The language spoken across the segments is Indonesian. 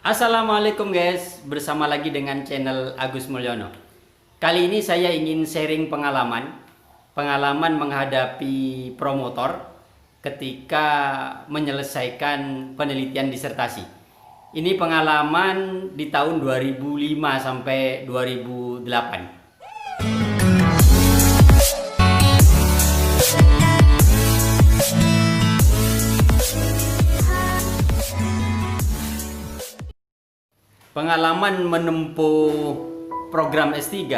Assalamualaikum guys, bersama lagi dengan channel Agus Mulyono. Kali ini saya ingin sharing pengalaman menghadapi promotor ketika menyelesaikan penelitian disertasi. Ini pengalaman di tahun 2005 sampai 2008. Pengalaman menempuh program S3,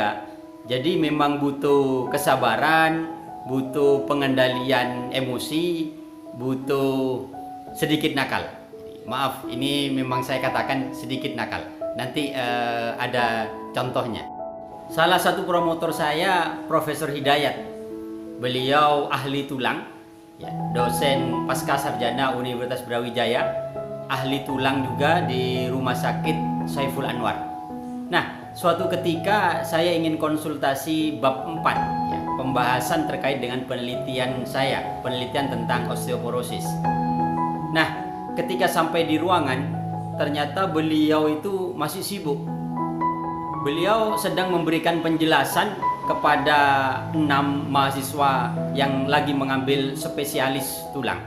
jadi memang butuh kesabaran, butuh pengendalian emosi, butuh sedikit nakal. Maaf, ini memang saya katakan sedikit nakal. Nanti ada contohnya. Salah satu promotor saya, Profesor Hidayat. Beliau ahli tulang, ya, dosen pasca sarjana Universitas Brawijaya, ahli tulang juga di Rumah Sakit Saiful Anwar. Nah, suatu ketika saya ingin konsultasi bab 4, ya, pembahasan terkait dengan penelitian saya, penelitian tentang osteoporosis. Nah, ketika sampai di ruangan, ternyata beliau itu masih sibuk. Beliau sedang memberikan penjelasan kepada 6 mahasiswa yang lagi mengambil spesialis tulang.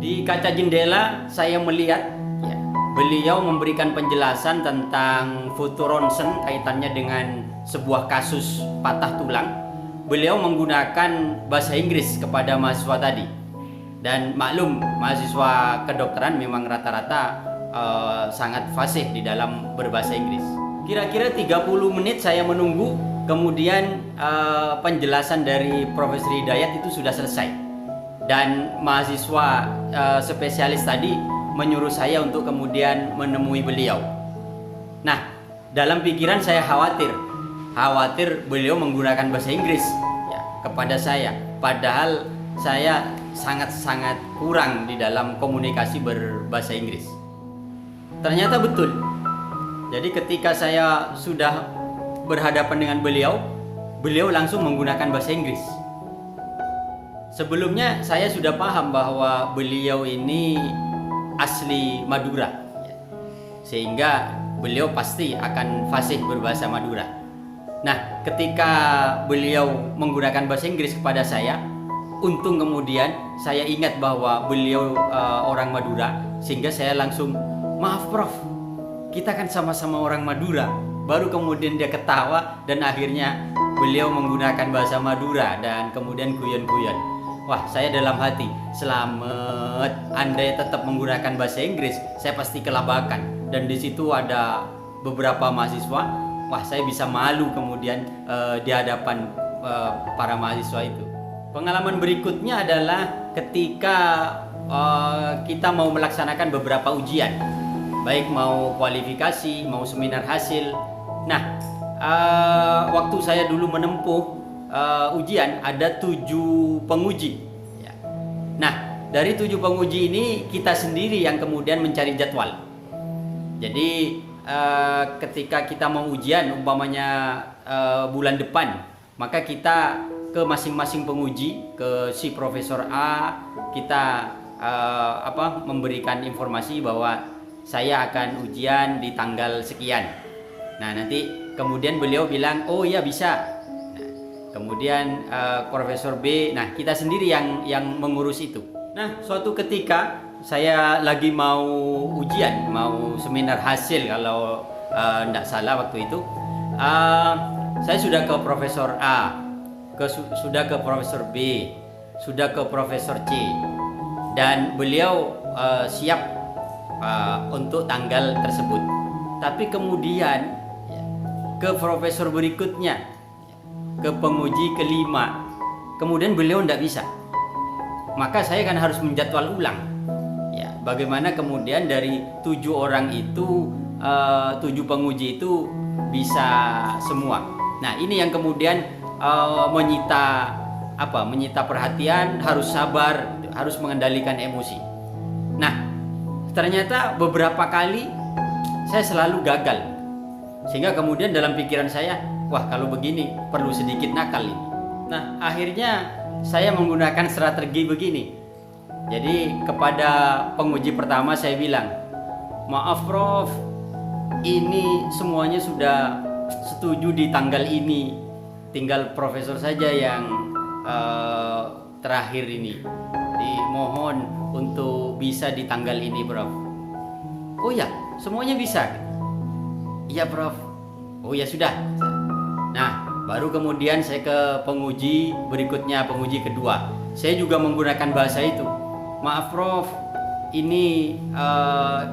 Di kaca jendela saya melihat, ya, beliau memberikan penjelasan tentang foto ronsen kaitannya dengan sebuah kasus patah tulang. Beliau menggunakan bahasa Inggris kepada mahasiswa tadi. Dan maklum, mahasiswa kedokteran memang rata-rata sangat fasih di dalam berbahasa Inggris. Kira-kira 30 menit saya menunggu, kemudian penjelasan dari Profesor Hidayat itu sudah selesai. Dan mahasiswa spesialis tadi menyuruh saya untuk kemudian menemui beliau. Nah, dalam pikiran saya khawatir beliau menggunakan bahasa Inggris, ya, kepada saya. Padahal saya sangat-sangat kurang di dalam komunikasi berbahasa Inggris. Ternyata betul. Jadi ketika saya sudah berhadapan dengan beliau langsung menggunakan bahasa Inggris. Sebelumnya saya sudah paham bahwa beliau ini asli Madura, sehingga beliau pasti akan fasih berbahasa Madura. Nah, ketika beliau menggunakan bahasa Inggris kepada saya, untung kemudian saya ingat bahwa beliau orang Madura, sehingga saya langsung, "Maaf Prof, kita kan sama-sama orang Madura." Baru kemudian dia ketawa dan akhirnya beliau menggunakan bahasa Madura dan kemudian guyon-guyon. Wah, saya dalam hati, selamat, andai tetap menggunakan bahasa Inggris, saya pasti kelabakan. Dan di situ ada beberapa mahasiswa, wah, saya bisa malu kemudian di hadapan para mahasiswa itu. Pengalaman berikutnya adalah ketika kita mau melaksanakan beberapa ujian, baik mau kualifikasi, mau seminar hasil. Nah, waktu saya dulu menempuh ujian ada 7 penguji, ya. Nah, dari 7 penguji ini kita sendiri yang kemudian mencari jadwal. Jadi ketika kita mau ujian umpamanya bulan depan, maka kita ke masing-masing penguji, ke si Profesor A, kita memberikan informasi bahwa saya akan ujian di tanggal sekian. Nah, nanti kemudian beliau bilang, "Oh iya bisa." Kemudian Profesor B, nah kita sendiri yang mengurus itu. Nah, suatu ketika saya lagi mau ujian, mau seminar hasil kalau tidak salah waktu itu, saya sudah ke Profesor A, sudah ke Profesor B, sudah ke Profesor C, dan beliau siap untuk tanggal tersebut. Tapi kemudian ke profesor berikutnya, ke penguji kelima, kemudian beliau tidak bisa, maka saya kan harus menjadwal ulang, ya, bagaimana kemudian dari 7 orang itu 7 penguji itu bisa semua. Nah, ini yang kemudian menyita perhatian, harus sabar, harus mengendalikan emosi. Nah, ternyata beberapa kali saya selalu gagal, sehingga kemudian dalam pikiran saya, wah, kalau begini perlu sedikit nakal ini. Nah, akhirnya saya menggunakan strategi begini. Jadi kepada penguji pertama saya bilang, "Maaf Prof, ini semuanya sudah setuju di tanggal ini, tinggal profesor saja yang terakhir ini dimohon untuk bisa di tanggal ini, Prof. Oh ya, semuanya bisa. Iya, Prof. Oh ya sudah. Nah, baru kemudian saya ke penguji berikutnya, penguji kedua. Saya juga menggunakan bahasa itu. Maaf, Prof. Ini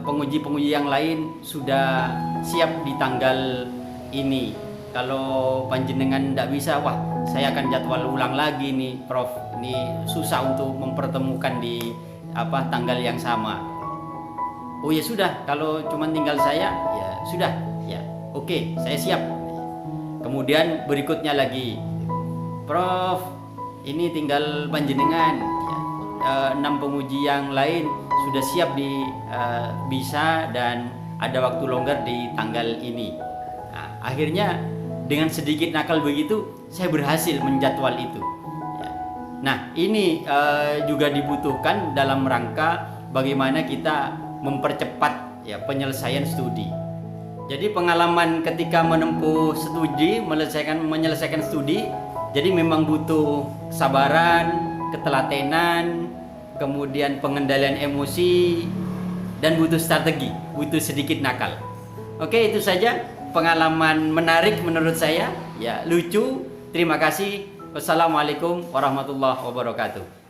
penguji-penguji yang lain sudah siap di tanggal ini. Kalau panjenengan tidak bisa, wah, saya akan jadwal ulang lagi nih, Prof. Ini susah untuk mempertemukan di tanggal yang sama. Oh ya sudah, kalau cuma tinggal saya, ya sudah, ya oke, saya siap. Kemudian berikutnya lagi, Prof, ini tinggal panjenengan, ya, 6 penguji yang lain sudah siap bisa dan ada waktu longgar di tanggal ini. Nah, akhirnya dengan sedikit nakal begitu, saya berhasil menjadwal itu. Ya. Nah, ini juga dibutuhkan dalam rangka bagaimana kita mempercepat ya penyelesaian studi. Jadi pengalaman ketika menempuh studi, menyelesaikan studi, jadi memang butuh kesabaran, ketelatenan, kemudian pengendalian emosi, dan butuh strategi, butuh sedikit nakal. Oke, itu saja pengalaman menarik menurut saya, ya lucu. Terima kasih. Wassalamualaikum warahmatullahi wabarakatuh.